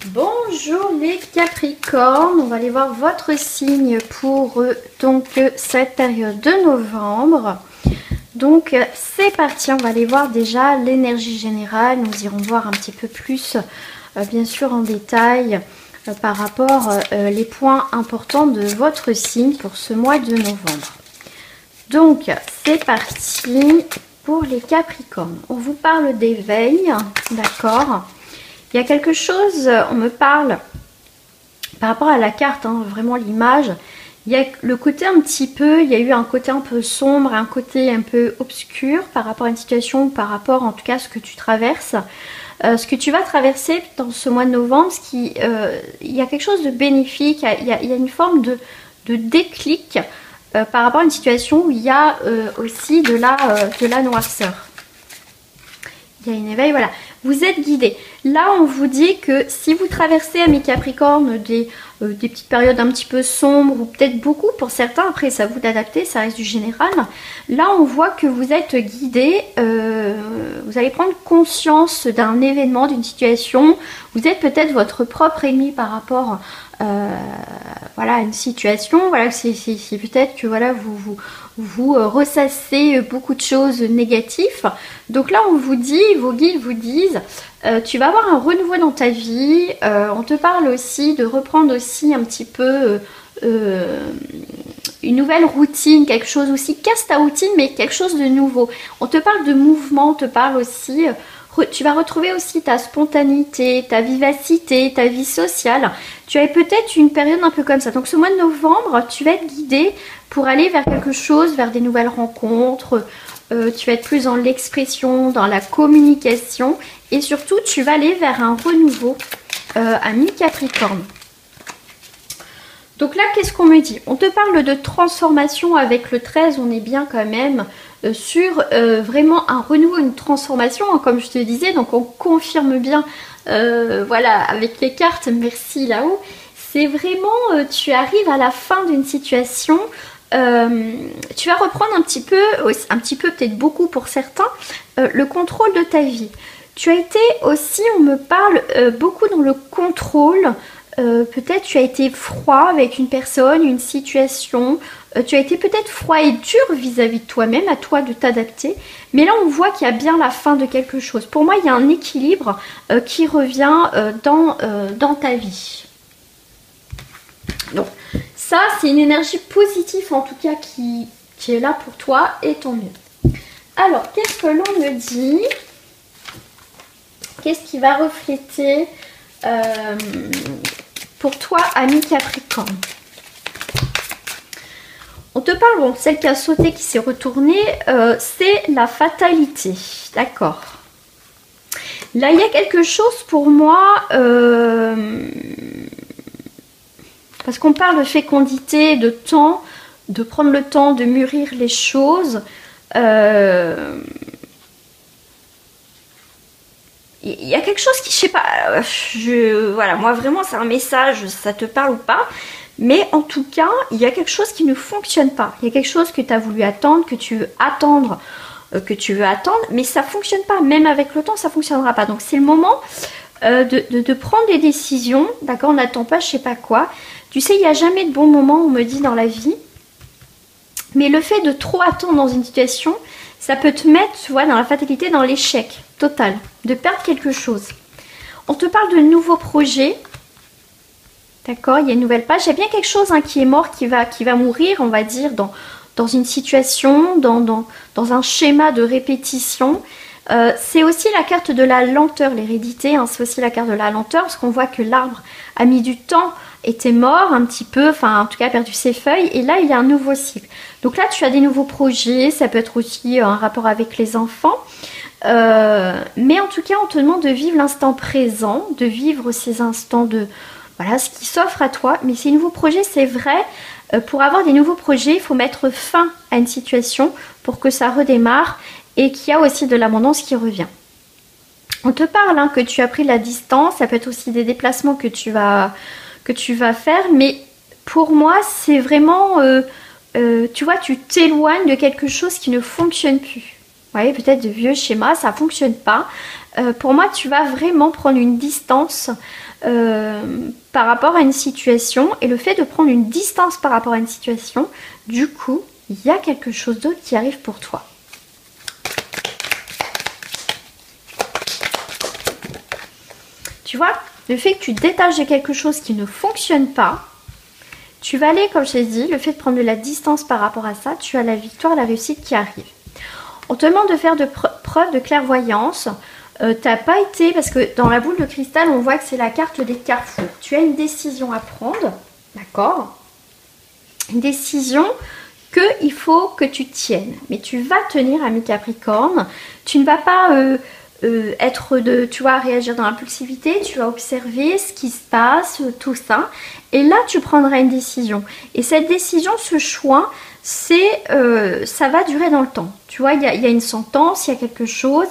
Bonjour les Capricornes, on va aller voir votre signe pour cette période de novembre. Donc c'est parti, on va aller voir déjà l'énergie générale. Nous irons voir un petit peu plus, bien sûr en détail, par rapport les points importants de votre signe pour ce mois de novembre. Donc c'est parti pour les Capricornes. On vous parle d'éveil, d'accord? Il y a quelque chose, on me parle par rapport à la carte, hein, vraiment l'image. Il y a le côté un petit peu, il y a eu un côté un peu sombre, un côté un peu obscur par rapport à une situation, par rapport en tout cas à ce que tu traverses. Ce que tu vas traverser dans ce mois de novembre, il y a quelque chose de bénéfique, il y a une forme de déclic par rapport à une situation où il y a aussi de la noirceur. Il y a une éveil, voilà. Vous êtes guidé. Là, on vous dit que si vous traversez à mes Capricornes des petites périodes un petit peu sombres ou peut-être beaucoup pour certains, après c'est à vous d'adapter, ça reste du général. Là, on voit que vous êtes guidé, vous allez prendre conscience d'un événement, d'une situation. Vous êtes peut-être votre propre ennemi par rapport voilà, à une situation. Voilà, c'est peut-être que voilà, vous ressassez beaucoup de choses négatives. Donc là, on vous dit, vos guides vous disent, tu vas avoir un renouveau dans ta vie. On te parle aussi de reprendre aussi un petit peu une nouvelle routine, quelque chose aussi, casse ta routine, mais quelque chose de nouveau. On te parle de mouvement, on te parle aussi... tu vas retrouver aussi ta spontanéité, ta vivacité, ta vie sociale. Tu as peut-être une période un peu comme ça. Donc ce mois de novembre, tu vas être guidé pour aller vers quelque chose, vers des nouvelles rencontres. Tu vas être plus dans l'expression, dans la communication. Et surtout, tu vas aller vers un renouveau à mi-Capricorne. Donc là, qu'est-ce qu'on me dit? On te parle de transformation avec le 13, on est bien quand même sur vraiment un renouveau, une transformation, hein, comme je te disais. Donc on confirme bien, voilà, avec les cartes, merci là-haut. C'est vraiment, tu arrives à la fin d'une situation, tu vas reprendre un petit peu peut-être beaucoup pour certains, le contrôle de ta vie. Tu as été aussi, on me parle beaucoup dans le contrôle. Peut-être tu as été froid avec une personne, une situation, tu as été peut-être froid et dur vis-à-vis de toi-même, à toi de t'adapter, mais là on voit qu'il y a bien la fin de quelque chose. Pour moi il y a un équilibre qui revient dans ta vie. Donc ça c'est une énergie positive en tout cas qui est là pour toi et tant mieux. Alors qu'est-ce que l'on me dit? Qu'est-ce qui va refléter pour toi, ami Capricorne? On te parle, bon, celle qui a sauté, qui s'est retournée, c'est la fatalité. D'accord. Là, il y a quelque chose pour moi, parce qu'on parle de fécondité, de temps, de prendre le temps de mûrir les choses. Il y a quelque chose qui, je sais pas, voilà, moi vraiment c'est un message, ça te parle ou pas, mais en tout cas, il y a quelque chose qui ne fonctionne pas. Il y a quelque chose que tu as voulu attendre, que tu veux attendre, mais ça fonctionne pas. Même avec le temps, ça fonctionnera pas. Donc c'est le moment de prendre des décisions, d'accord? On n'attend pas je sais pas quoi. Tu sais, il n'y a jamais de bon moment, on me dit, dans la vie. Mais le fait de trop attendre dans une situation, ça peut te mettre, tu vois, dans la fatalité, dans l'échec total, de perdre quelque chose. On te parle de nouveaux projets, d'accord? Il y a une nouvelle page. Il y a bien quelque chose hein, qui est mort, qui va mourir, on va dire, dans une situation, dans un schéma de répétition. C'est aussi la carte de la lenteur, l'hérédité, hein, c'est aussi la carte de la lenteur, parce qu'on voit que l'arbre a mis du temps, était mort un petit peu, enfin en tout cas a perdu ses feuilles, et là il y a un nouveau cycle. Donc là tu as des nouveaux projets, ça peut être aussi un rapport avec les enfants, mais en tout cas on te demande de vivre l'instant présent, de vivre ces instants de, voilà, ce qui s'offre à toi. Mais ces nouveaux projets, c'est vrai, pour avoir des nouveaux projets, il faut mettre fin à une situation pour que ça redémarre, et qu'il y a aussi de l'abondance qui revient. On te parle hein, que tu as pris la distance, ça peut être aussi des déplacements que tu vas faire, mais pour moi c'est vraiment, tu vois, tu t'éloignes de quelque chose qui ne fonctionne plus. Vous voyez, peut-être de vieux schémas, ça ne fonctionne pas. pour moi, tu vas vraiment prendre une distance par rapport à une situation. Et le fait de prendre une distance par rapport à une situation, du coup, il y a quelque chose d'autre qui arrive pour toi. Tu vois, le fait que tu détaches de quelque chose qui ne fonctionne pas, tu vas aller, comme je t'ai dit, le fait de prendre de la distance par rapport à ça, tu as la victoire, la réussite qui arrive. On te demande de faire preuve de clairvoyance. T'as pas été, parce que dans la boule de cristal, on voit que c'est la carte des carrefours. Tu as une décision à prendre, d'accord? Une décision qu'il faut que tu tiennes. Mais tu vas tenir, ami Capricorne. Tu ne vas pas tu vas réagir dans l'impulsivité, tu vas observer ce qui se passe, tout ça. Et là, tu prendras une décision. Et cette décision, ce choix, ça va durer dans le temps. Tu vois, il y a une sentence, il y a quelque chose.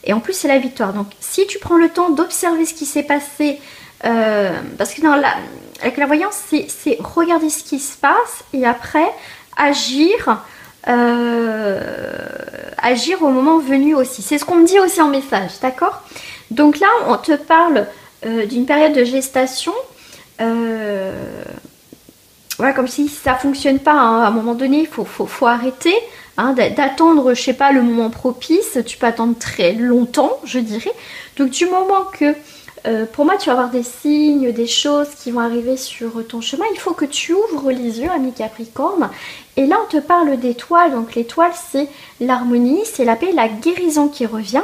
Et en plus, c'est la victoire. Donc, si tu prends le temps d'observer ce qui s'est passé, parce que avec la voyance, c'est regarder ce qui se passe et après agir au moment venu aussi. C'est ce qu'on me dit aussi en message, d'accord? Donc là, on te parle d'une période de gestation. Voilà, comme si ça ne fonctionne pas, hein, à un moment donné, il faut arrêter hein, d'attendre, je sais pas, le moment propice. Tu peux attendre très longtemps, je dirais. Donc du moment que, pour moi, tu vas avoir des signes, des choses qui vont arriver sur ton chemin, il faut que tu ouvres les yeux, ami Capricorne. Et là, on te parle d'étoiles. Donc l'étoile, c'est l'harmonie, c'est la paix, la guérison qui revient.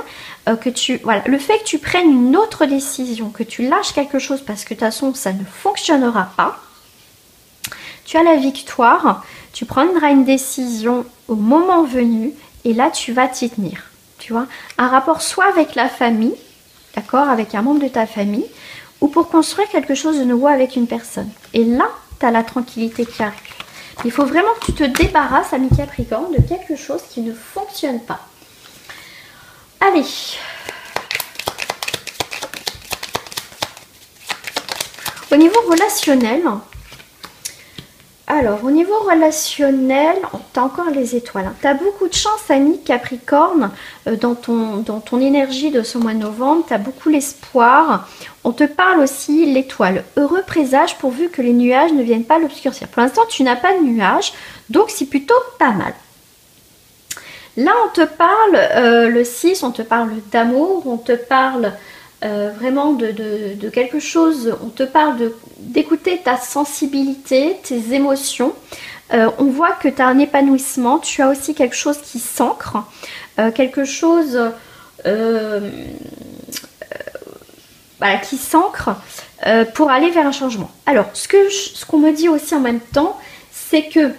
Voilà, le fait que tu prennes une autre décision, que tu lâches quelque chose parce que de toute façon, ça ne fonctionnera pas. Tu as la victoire, tu prendras une décision au moment venu et là tu vas t'y tenir. Tu vois, un rapport soit avec la famille, d'accord, avec un membre de ta famille, ou pour construire quelque chose de nouveau avec une personne. Et là, tu as la tranquillité qui arrive. Il faut vraiment que tu te débarrasses, ami Capricorne, de quelque chose qui ne fonctionne pas. Allez. Au niveau relationnel, alors, au niveau relationnel, tu as encore les étoiles. Hein. Tu as beaucoup de chance, ami Capricorne, dans ton énergie de ce mois de novembre. Tu as beaucoup l'espoir. On te parle aussi l'étoile. Heureux présage pourvu que les nuages ne viennent pas l'obscurcir. Pour l'instant, tu n'as pas de nuages, donc c'est plutôt pas mal. Là, on te parle, le 6, on te parle d'amour, on te parle... vraiment de quelque chose, on te parle d'écouter ta sensibilité, tes émotions. On voit que tu as un épanouissement, tu as aussi quelque chose qui s'ancre, quelque chose qui s'ancre pour aller vers un changement. Alors, ce qu'on me dit aussi en même temps, c'est que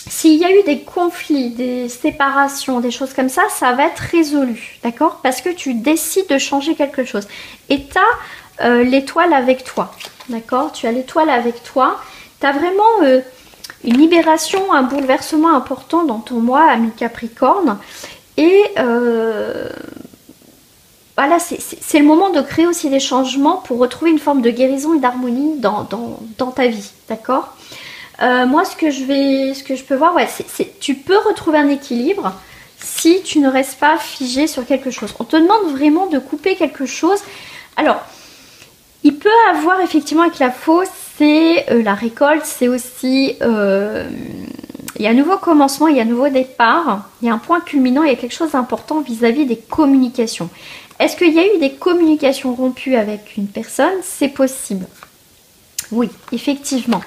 s'il y a eu des conflits, des séparations, des choses comme ça, ça va être résolu, d'accord? Parce que tu décides de changer quelque chose. Et tu as l'étoile avec toi, d'accord? Tu as l'étoile avec toi. Tu as vraiment une libération, un bouleversement important dans ton mois, ami Capricorne. Et voilà, c'est le moment de créer aussi des changements pour retrouver une forme de guérison et d'harmonie dans ta vie, d'accord? Moi, ce que je peux voir, ouais, tu peux retrouver un équilibre si tu ne restes pas figé sur quelque chose. On te demande vraiment de couper quelque chose. Alors, il peut avoir effectivement avec la fausse, c'est la récolte, c'est aussi... il y a un nouveau commencement, il y a un nouveau départ, il y a un point culminant, il y a quelque chose d'important vis-à-vis des communications. Est-ce qu'il y a eu des communications rompues avec une personne? C'est possible. Oui, effectivement.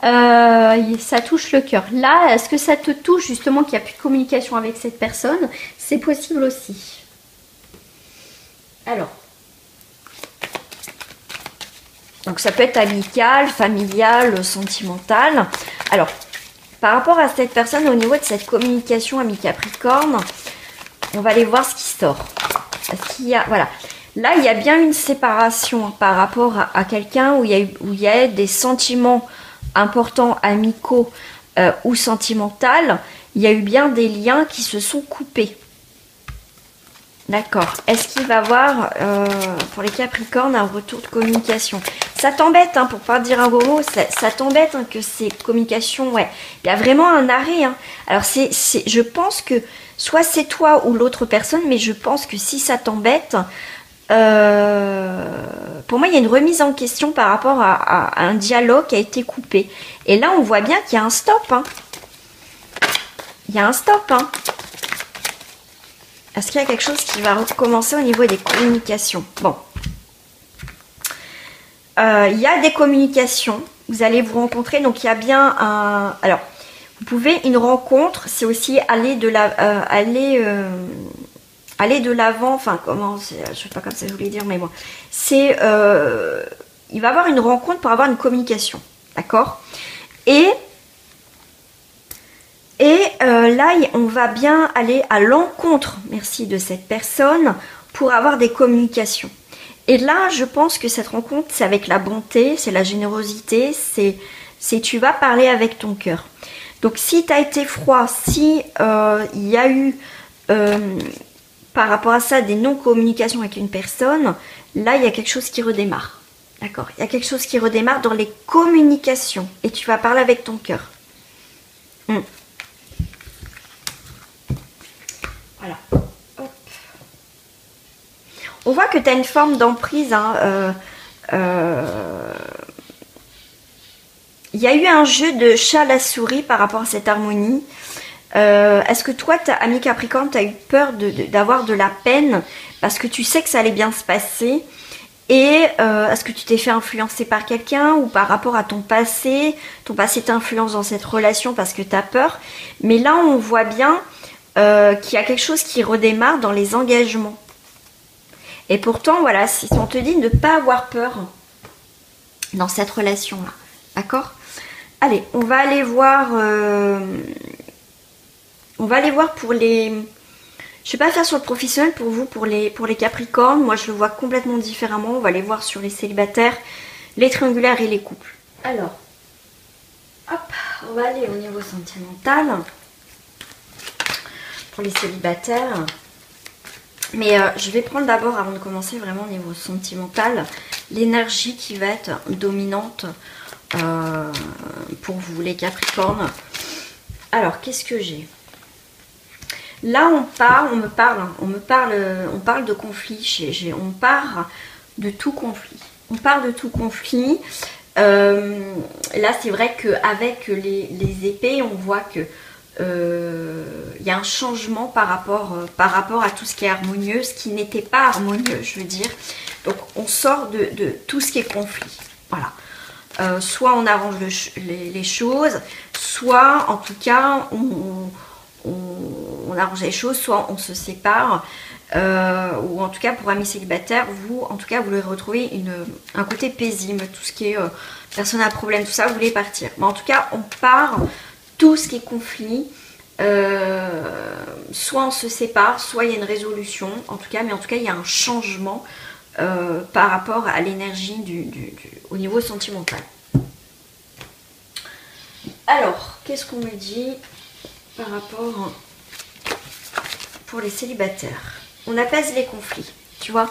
Ça touche le cœur. Là, est-ce que ça te touche justement qu'il n'y a plus de communication avec cette personne? C'est possible aussi. Alors, donc ça peut être amical, familial, sentimental. Alors, par rapport à cette personne, au niveau de cette communication, ami Capricorne, on va aller voir ce qui sort. Est-ce qu'il y a, voilà. Là, il y a bien une séparation par rapport à quelqu'un où il y a des sentiments importants, amicaux ou sentimentaux. Il y a eu bien des liens qui se sont coupés. D'accord. Est-ce qu'il va y avoir, pour les Capricornes, un retour de communication? Ça t'embête, hein, pour pas dire un gros mot, ça t'embête, hein, que ces communications, ouais. Il y a vraiment un arrêt, hein. Alors je pense que soit c'est toi ou l'autre personne, mais je pense que si ça t'embête, pour moi il y a une remise en question par rapport à un dialogue qui a été coupé. Et là on voit bien qu'il y a un stop, hein. Il y a un stop, hein. Est-ce qu'il y a quelque chose qui va recommencer au niveau des communications? Bon. Il y a des communications. Vous allez vous rencontrer. Donc, il y a bien un... Alors, vous pouvez... Une rencontre, c'est aussi aller de l'avant. Enfin, comment... Je sais pas comme ça je voulais dire, mais bon. C'est... il va y avoir une rencontre pour avoir une communication. D'accord? Et là, on va bien aller à l'encontre, merci, de cette personne pour avoir des communications. Et là, je pense que cette rencontre, c'est avec la bonté, c'est la générosité, c'est tu vas parler avec ton cœur. Donc, si tu as été froid, si il y a eu, par rapport à ça, des non-communications avec une personne, là, il y a quelque chose qui redémarre. D'accord? Il y a quelque chose qui redémarre dans les communications. Et tu vas parler avec ton cœur. Voilà. Hop. On voit que tu as une forme d'emprise. Hein, il y a eu un jeu de chat à la souris par rapport à cette harmonie. Est-ce que toi, ami Capricorne, tu as eu peur d'avoir de la peine parce que tu sais que ça allait bien se passer? Et est-ce que tu t'es fait influencer par quelqu'un ou par rapport à ton passé t'influence dans cette relation parce que tu as peur? Mais là, on voit bien qu'il y a quelque chose qui redémarre dans les engagements. Et pourtant, voilà, si on te dit de ne pas avoir peur dans cette relation-là. D'accord? Allez, on va aller voir pour les... Je vais pas faire sur le professionnel pour vous, pour les Capricornes. Moi, je le vois complètement différemment. On va aller voir sur les célibataires, les triangulaires et les couples. Alors, hop, on va aller au niveau sentimental pour les célibataires. Mais je vais prendre d'abord, avant de commencer, vraiment au niveau sentimental, l'énergie qui va être dominante pour vous, les Capricornes. Alors, qu'est-ce que j'ai? Là, on parle de conflit. On parle de tout conflit. On parle de tout conflit. Là, c'est vrai qu'avec les épées, on voit que y a un changement par rapport à tout ce qui est harmonieux, ce qui n'était pas harmonieux, je veux dire. Donc, on sort de tout ce qui est conflit. Voilà. Soit on arrange les choses, soit, en tout cas, on arrange les choses, soit on se sépare, ou en tout cas pour amis célibataires, vous voulez retrouver un côté paisible, tout ce qui est personne à problème, tout ça, vous voulez partir. Mais en tout cas, on part tout ce qui est conflit, soit on se sépare, soit il y a une résolution, en tout cas, mais en tout cas, il y a un changement par rapport à l'énergie au niveau sentimental. Alors, qu'est-ce qu'on me dit par rapport pour les célibataires? On apaise les conflits, tu vois.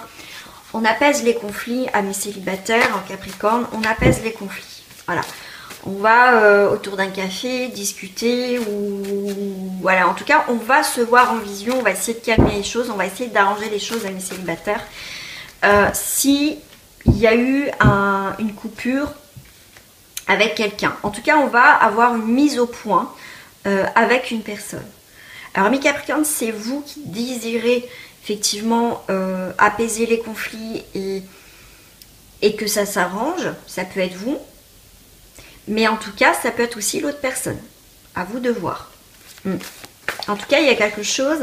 On apaise les conflits, amis célibataires, en Capricorne, on apaise les conflits. Voilà. On va autour d'un café discuter ou voilà, en tout cas, on va se voir en vision, on va essayer de calmer les choses, on va essayer d'arranger les choses, amis célibataires. Si il y a eu une coupure avec quelqu'un, en tout cas, on va avoir une mise au point avec une personne. Alors, amis Capricorne, c'est vous qui désirez effectivement apaiser les conflits et que ça s'arrange. Ça peut être vous, mais en tout cas, ça peut être aussi l'autre personne. À vous de voir. En tout cas, il y a quelque chose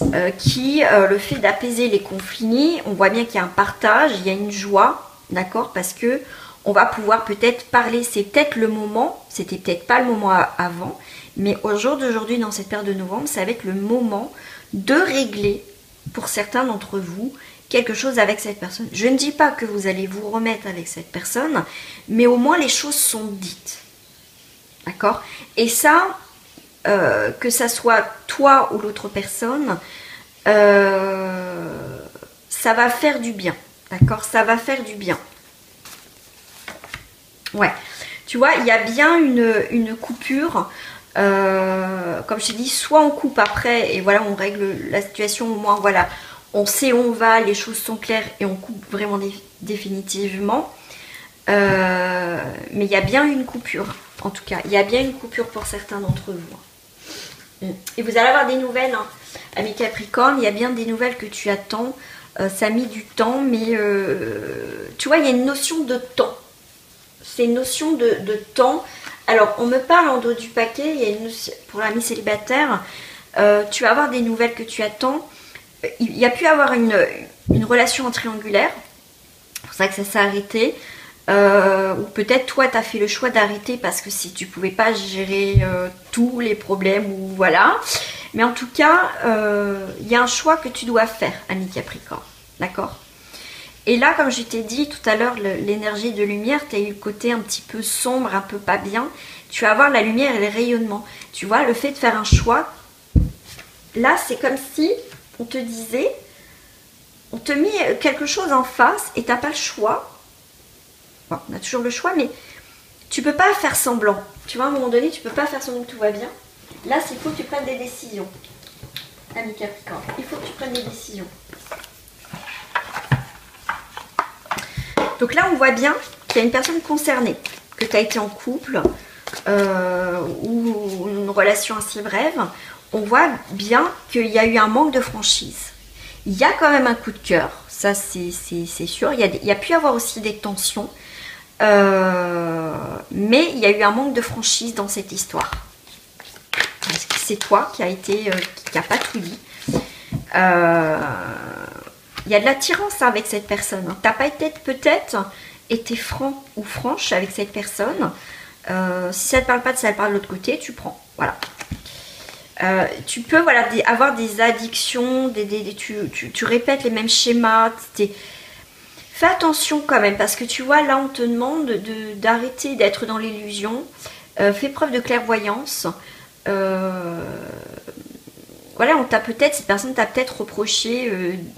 le fait d'apaiser les conflits, on voit bien qu'il y a un partage, il y a une joie, d'accord, parce que on va pouvoir peut-être parler, c'est peut-être le moment, c'était peut-être pas le moment avant, mais au jour d'aujourd'hui, dans cette période de novembre, ça va être le moment de régler, pour certains d'entre vous, quelque chose avec cette personne. Je ne dis pas que vous allez vous remettre avec cette personne, mais au moins les choses sont dites. D'accord? Et ça, que ça soit toi ou l'autre personne, ça va faire du bien. D'accord? Ça va faire du bien. Ouais, tu vois, il y a bien une coupure. Comme je t'ai dit, soit on coupe après et voilà, on règle la situation, au moins voilà, on sait où on va, les choses sont claires et on coupe vraiment définitivement. Mais il y a bien une coupure, en tout cas, il y a bien une coupure pour certains d'entre vous. Et vous allez avoir des nouvelles, hein, amis Capricorne, il y a bien des nouvelles que tu attends. Ça a mis du temps, mais tu vois, il y a une notion de temps. C'est une notion de temps. Alors, on me parle en dos du paquet, il y a une notion, pour l'ami célibataire, tu vas avoir des nouvelles que tu attends. Il y a pu avoir une relation triangulaire, c'est pour ça que ça s'est arrêté. Ou peut-être toi, tu as fait le choix d'arrêter parce que si tu pouvais pas gérer tous les problèmes, ou voilà. Mais en tout cas, il y a un choix que tu dois faire, ami Capricorne. D'accord ? Et là, comme je t'ai dit tout à l'heure, l'énergie de lumière, tu as eu le côté un petit peu sombre, un peu pas bien. Tu vas avoir la lumière et les rayonnements. Tu vois, le fait de faire un choix, là, c'est comme si on te disait, on te met quelque chose en face et tu n'as pas le choix. Bon, on a toujours le choix, mais tu peux pas faire semblant. Tu vois, à un moment donné, tu peux pas faire semblant que tout va bien. Là, il faut que tu prennes des décisions. Ami Capricorne, il faut que tu prennes des décisions. Donc là, on voit bien qu'il y a une personne concernée, que tu as été en couple ou une relation assez brève. On voit bien qu'il y a eu un manque de franchise. Il y a quand même un coup de cœur, ça c'est sûr. Il y a pu y avoir aussi des tensions, mais il y a eu un manque de franchise dans cette histoire. Est-ce que c'est toi qui a pas tout dit? Il y a de l'attirance avec cette personne. Tu n'as pas peut-être été franc ou franche avec cette personne. Si ça ne te parle pas de ça, elle parle de l'autre côté, tu prends. Voilà. Tu peux voilà, avoir des addictions, tu répètes les mêmes schémas. Fais attention quand même, parce que tu vois, là, on te demande d'arrêter d'être dans l'illusion. Fais preuve de clairvoyance. Voilà, cette personne t'a peut-être reproché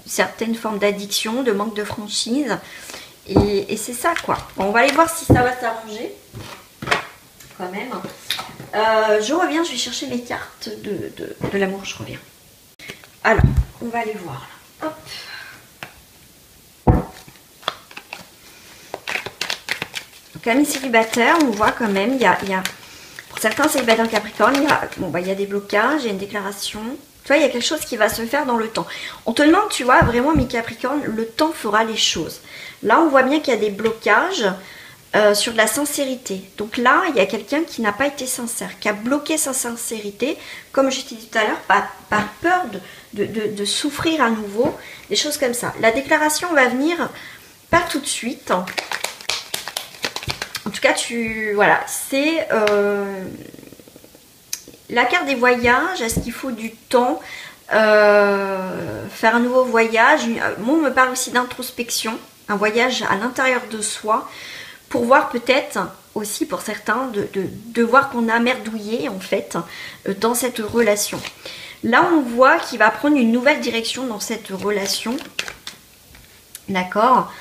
certaines formes d'addiction, de manque de franchise. Et c'est ça, quoi. Bon, on va aller voir si ça va s'arranger. Quand même. Je reviens, je vais chercher mes cartes de l'amour, je reviens. Alors, on va aller voir. Là. Hop. Donc, amis célibataires, on voit quand même, il y a pour certains célibataires Capricorne, il y a des blocages, il y a une déclaration. Tu vois, il y a quelque chose qui va se faire dans le temps. On te demande, tu vois, vraiment, mes Capricornes, le temps fera les choses. Là, on voit bien qu'il y a des blocages sur de la sincérité. Donc là, il y a quelqu'un qui n'a pas été sincère, qui a bloqué sa sincérité, comme je t'ai dit tout à l'heure, par peur de souffrir à nouveau, des choses comme ça. La déclaration va venir pas tout de suite. En tout cas, voilà, c'est la carte des voyages. Est-ce qu'il faut du temps faire un nouveau voyage? Moi, on me parle aussi d'introspection, un voyage à l'intérieur de soi, pour voir peut-être aussi pour certains de voir qu'on a merdouillé en fait dans cette relation. Là, on voit qu'il va prendre une nouvelle direction dans cette relation. D'accord.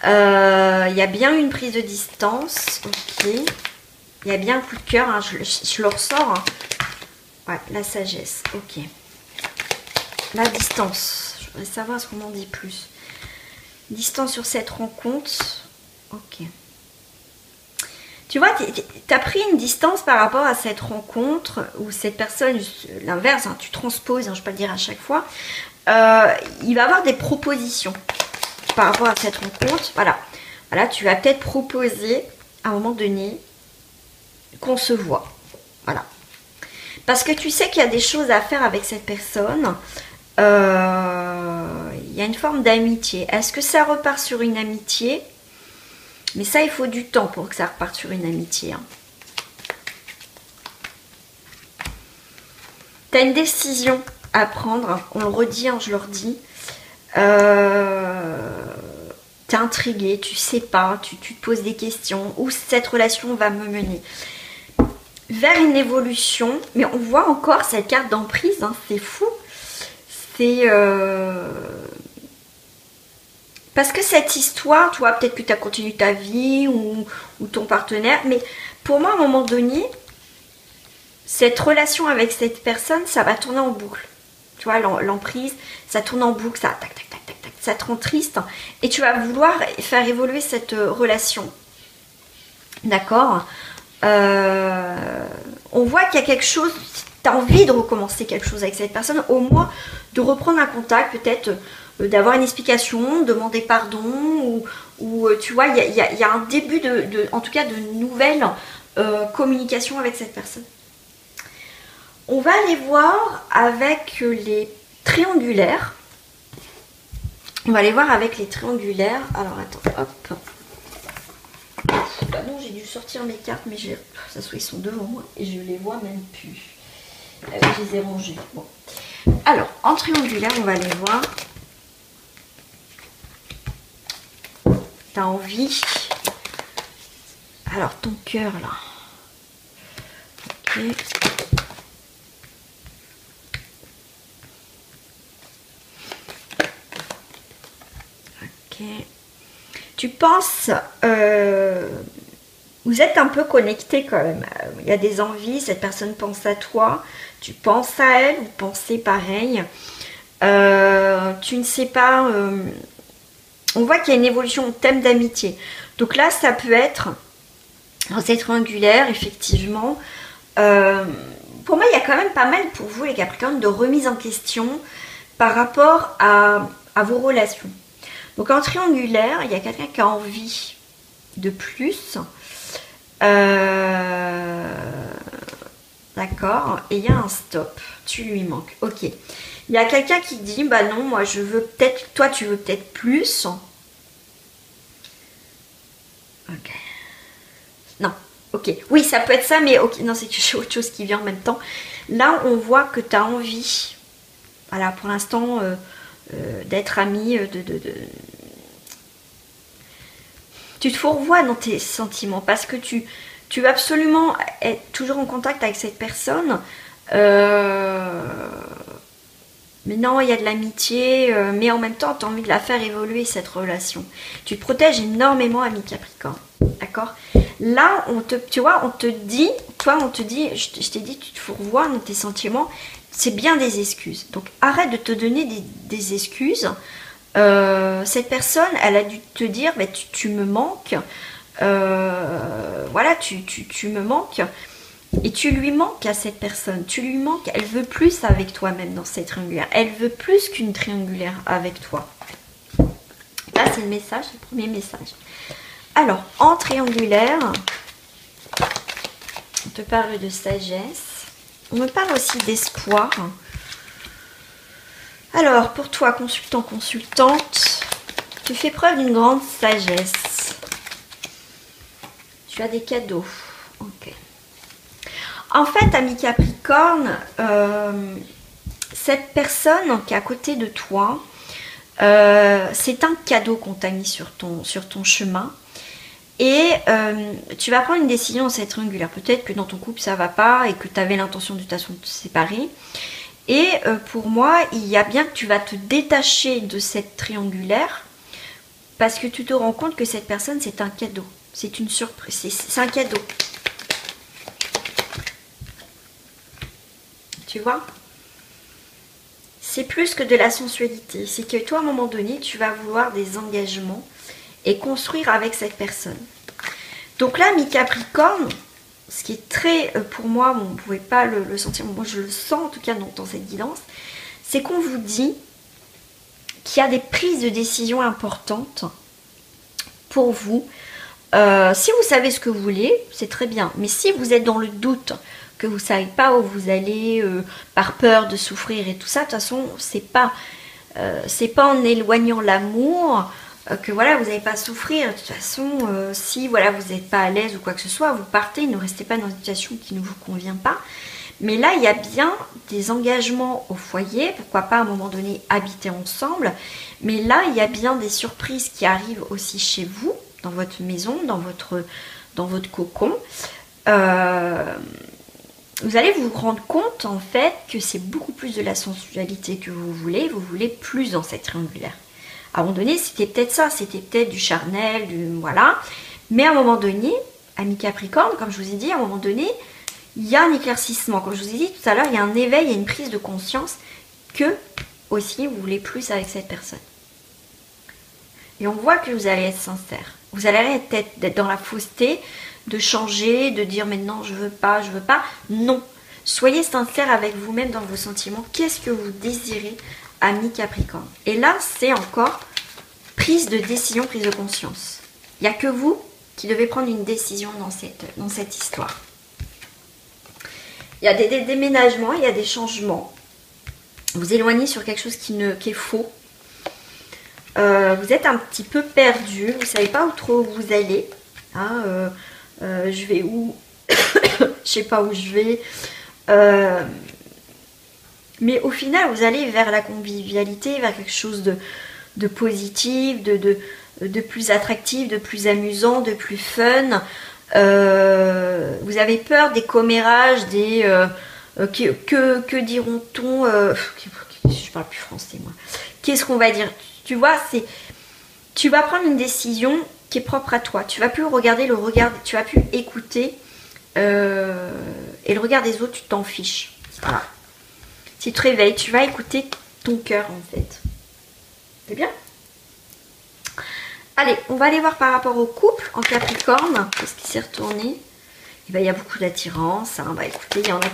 Il y a bien une prise de distance. Ok. Il y a bien un coup de cœur. Hein, je le ressors. Hein. Ouais, la sagesse. Ok. La distance. Je voudrais savoir ce qu'on en dit plus. Distance sur cette rencontre. Ok. Tu vois, tu as pris une distance par rapport à cette rencontre où cette personne, l'inverse, hein, tu transposes, hein, je ne vais pas le dire à chaque fois. Il va avoir des propositions par rapport à cette rencontre. Voilà, tu vas peut-être proposer à un moment donné qu'on se voit. Voilà. Parce que tu sais qu'il y a des choses à faire avec cette personne. Il y a une forme d'amitié. Est-ce que ça repart sur une amitié? Mais ça, il faut du temps pour que ça reparte sur une amitié. Hein. Tu as une décision à prendre. On le redit, hein, je le redis. T'es intrigué, tu sais pas, tu te poses des questions. Où cette relation va me mener? Vers une évolution. Mais on voit encore cette carte d'emprise. Hein, c'est fou. C'est... Parce que cette histoire, tu vois, peut-être que tu as continué ta vie ou ton partenaire, mais pour moi, à un moment donné, cette relation avec cette personne, ça va tourner en boucle. Tu vois, l'emprise, ça tourne en boucle, ça tac, tac, tac, tac, tac, ça te rend triste. Et tu vas vouloir faire évoluer cette relation. D'accord. On voit qu'il y a quelque chose, tu as envie de recommencer quelque chose avec cette personne, au moins de reprendre un contact, peut-être d'avoir une explication, demander pardon, ou tu vois, il y a un début en tout cas de nouvelles communications avec cette personne. On va aller voir avec les triangulaires. On va aller voir avec les triangulaires. Alors attends, hop. Bah non, j'ai dû sortir mes cartes, mais ça soit ils sont devant moi et je les vois même plus. Je les ai rangées. Bon. Alors, en triangulaire, on va aller voir. T'as envie. Alors, ton cœur là. Ok. Ok. Tu penses, vous êtes un peu connectés quand même. Il y a des envies, cette personne pense à toi, tu penses à elle, vous pensez pareil. Tu ne sais pas, on voit qu'il y a une évolution au thème d'amitié. Donc là, ça peut être, dans cette triangulaire, effectivement, pour moi, il y a quand même pas mal pour vous, les Capricornes, de remise en question par rapport à vos relations. Donc en triangulaire, il y a quelqu'un qui a envie de plus. D'accord. Et il y a un stop. Tu lui manques. Ok. Il y a quelqu'un qui dit, bah non, moi je veux peut-être, toi tu veux peut-être plus. Ok. Non. Ok. Oui, ça peut être ça, mais ok. Non, c'est que j'ai autre chose qui vient en même temps. Là, on voit que tu as envie. Voilà, pour l'instant, d'être ami, tu te fourvoies dans tes sentiments parce que tu veux absolument être toujours en contact avec cette personne. Mais non, il y a de l'amitié, mais en même temps, tu as envie de la faire évoluer, cette relation. Tu te protèges énormément, ami Capricorne. D'accord? Là, tu vois, on te dit, je t'ai dit, tu te fourvoies dans tes sentiments. C'est bien des excuses. Donc, arrête de te donner des excuses. Cette personne, elle a dû te dire, bah, tu me manques. Voilà, tu me manques. Et tu lui manques à cette personne. Tu lui manques. Elle veut plus avec toi, même dans cette triangulaire. Elle veut plus qu'une triangulaire avec toi. Là, c'est le message, le premier message. Alors, en triangulaire, on te parle de sagesse. On me parle aussi d'espoir. Alors, pour toi, consultant, consultante, tu fais preuve d'une grande sagesse. Tu as des cadeaux. Ok. En fait, ami Capricorne, cette personne qui est à côté de toi, c'est un cadeau qu'on t'a mis sur ton chemin. Et tu vas prendre une décision dans cette triangulaire. Peut-être que dans ton couple, ça ne va pas et que tu avais l'intention de toute façon de te séparer. Et pour moi, il y a bien que tu vas te détacher de cette triangulaire parce que tu te rends compte que cette personne, c'est un cadeau. C'est une surprise. C'est un cadeau. Tu vois? C'est plus que de la sensualité. C'est que toi, à un moment donné, tu vas vouloir des engagements et construire avec cette personne. Donc là, mi Capricorne, ce qui est très, pour moi, bon, on ne pouvait pas le sentir, moi je le sens en tout cas dans cette guidance, c'est qu'on vous dit qu'il y a des prises de décision importantes pour vous. Si vous savez ce que vous voulez, c'est très bien. Mais si vous êtes dans le doute, que vous ne savez pas où vous allez, par peur de souffrir et tout ça, de toute façon, c'est pas en éloignant l'amour que voilà, vous n'allez pas souffrir. De toute façon, si voilà, vous n'êtes pas à l'aise ou quoi que ce soit, vous partez, ne restez pas dans une situation qui ne vous convient pas. Mais là, il y a bien des engagements au foyer, pourquoi pas à un moment donné habiter ensemble. Mais là, il y a bien des surprises qui arrivent aussi chez vous, dans votre maison, dans votre cocon. Vous allez vous rendre compte en fait que c'est beaucoup plus de la sensualité que vous voulez plus dans cette triangulaire. À un moment donné, c'était peut-être ça, c'était peut-être du charnel, voilà. Mais à un moment donné, amis Capricorne, comme je vous ai dit, à un moment donné, il y a un éclaircissement. Comme je vous ai dit tout à l'heure, il y a un éveil, il y a une prise de conscience que aussi vous voulez plus avec cette personne. Et on voit que vous allez être sincère. Vous allez arrêter d'être dans la fausseté, de changer, de dire mais non, je veux pas. Non. Soyez sincère avec vous-même dans vos sentiments. Qu'est-ce que vous désirez, ami Capricorne? Et là, c'est encore prise de décision, prise de conscience. Il n'y a que vous qui devez prendre une décision dans cette histoire. Il y a des déménagements, il y a des changements. Vous éloignez sur quelque chose qui est faux. Vous êtes un petit peu perdu, vous ne savez pas où trop vous allez. Hein, je vais où? Je sais pas où je vais. Mais au final, vous allez vers la convivialité, vers quelque chose de positif, de plus attractif, de plus amusant, de plus fun. Vous avez peur des commérages, que diront-on je parle plus français moi. Qu'est-ce qu'on va dire? Tu vois, tu vas prendre une décision qui est propre à toi. Tu vas plus regarder tu vas plus écouter et le regard des autres, tu t'en fiches. Voilà. Si tu te réveilles, tu vas écouter ton cœur en fait. C'est bien? Allez, on va aller voir par rapport au couple en Capricorne. Qu'est-ce qui s'est retourné? Eh ben, il y a beaucoup d'attirance. Hein. Bah, écoutez, il y en a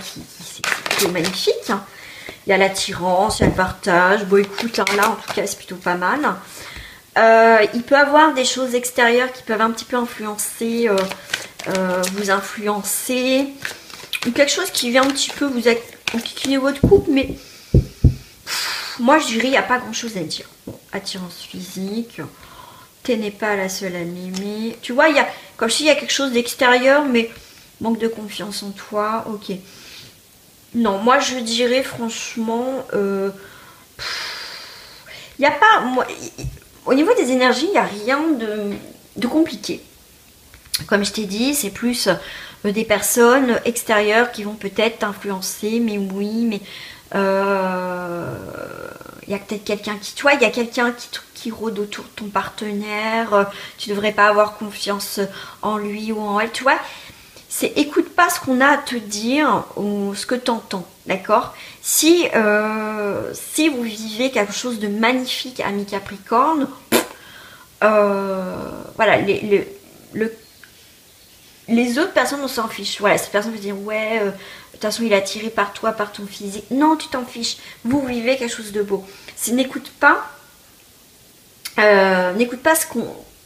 c'est magnifique. Hein. Il y a l'attirance, il y a le partage. Bon, écoute, hein, là, en tout cas, c'est plutôt pas mal. Il peut y avoir des choses extérieures qui peuvent un petit peu influencer, vous influencer. Ou quelque chose qui vient un petit peu vous enquiquiner votre couple, mais moi, je dirais, il n'y a pas grand-chose à dire. Bon, attirance physique. Tu n'es pas la seule à m'aimer. Tu vois, comme si il y a quelque chose d'extérieur, mais manque de confiance en toi. Ok. Non, moi je dirais franchement, il n'y a pas, au niveau des énergies, il n'y a rien de compliqué. Comme je t'ai dit, c'est plus des personnes extérieures qui vont peut-être t'influencer, mais oui, mais il y a peut-être quelqu'un qui, tu vois, il y a quelqu'un qui rôde autour de ton partenaire, tu devrais pas avoir confiance en lui ou en elle, tu vois. C'est écoute pas ce qu'on a à te dire ou ce que tu entends, d'accord? Si vous vivez quelque chose de magnifique, ami Capricorne, voilà, les autres personnes, on s'en fiche. Voilà, cette personne peut dire, ouais, de toute façon, il est attiré par toi, par ton physique. Non, tu t'en fiches. Vous vivez quelque chose de beau. N'écoute pas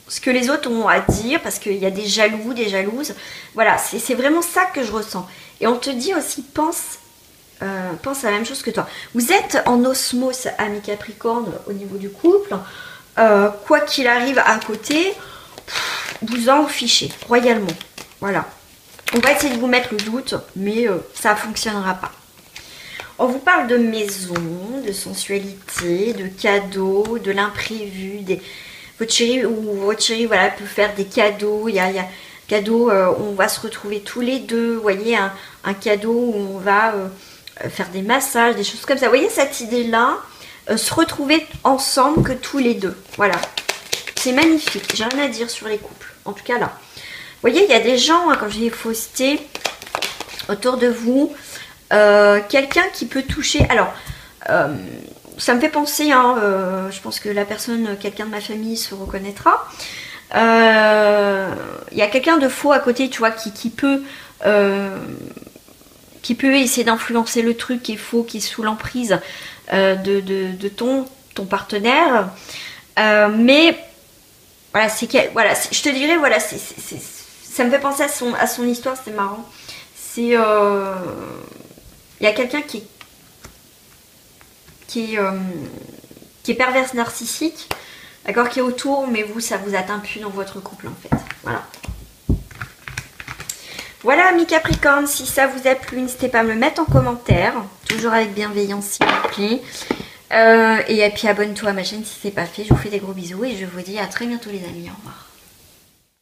ce que les autres ont à dire, parce qu'il y a des jaloux, des jalouses. Voilà, c'est vraiment ça que je ressens. Et on te dit aussi, pense à la même chose que toi. Vous êtes en osmose, ami Capricorne, au niveau du couple. Quoi qu'il arrive à côté, vous en fichez, royalement. Voilà. On va essayer de vous mettre le doute, mais ça ne fonctionnera pas. On vous parle de maison, de sensualité, de cadeaux, de l'imprévu, votre chéri ou votre chéri, voilà, peut faire des cadeaux. Il y a cadeau, on va se retrouver tous les deux. Vous voyez, un cadeau où on va faire des massages, des choses comme ça. Vous voyez cette idée-là, se retrouver ensemble que tous les deux. Voilà. C'est magnifique. J'ai rien à dire sur les couples. En tout cas là. Vous voyez, il y a des gens, hein, quand j'ai fausseté autour de vous, quelqu'un qui peut toucher. Alors, ça me fait penser, hein, je pense que la personne, quelqu'un de ma famille se reconnaîtra. Il y a quelqu'un de faux à côté, tu vois, qui peut essayer d'influencer le truc qui est faux, qui est sous l'emprise de ton partenaire. Mais voilà, voilà, je te dirais, voilà, ça me fait penser à son histoire, c'est marrant. Il y a quelqu'un qui est perverse narcissique, d'accord, qui est autour, mais vous, ça vous atteint plus dans votre couple en fait. Voilà. Voilà, amis Capricorne, si ça vous a plu, n'hésitez pas à me le mettre en commentaire, toujours avec bienveillance s'il vous plaît. Et puis abonne-toi à ma chaîne si ce n'est pas fait. Je vous fais des gros bisous et je vous dis à très bientôt les amis, au revoir.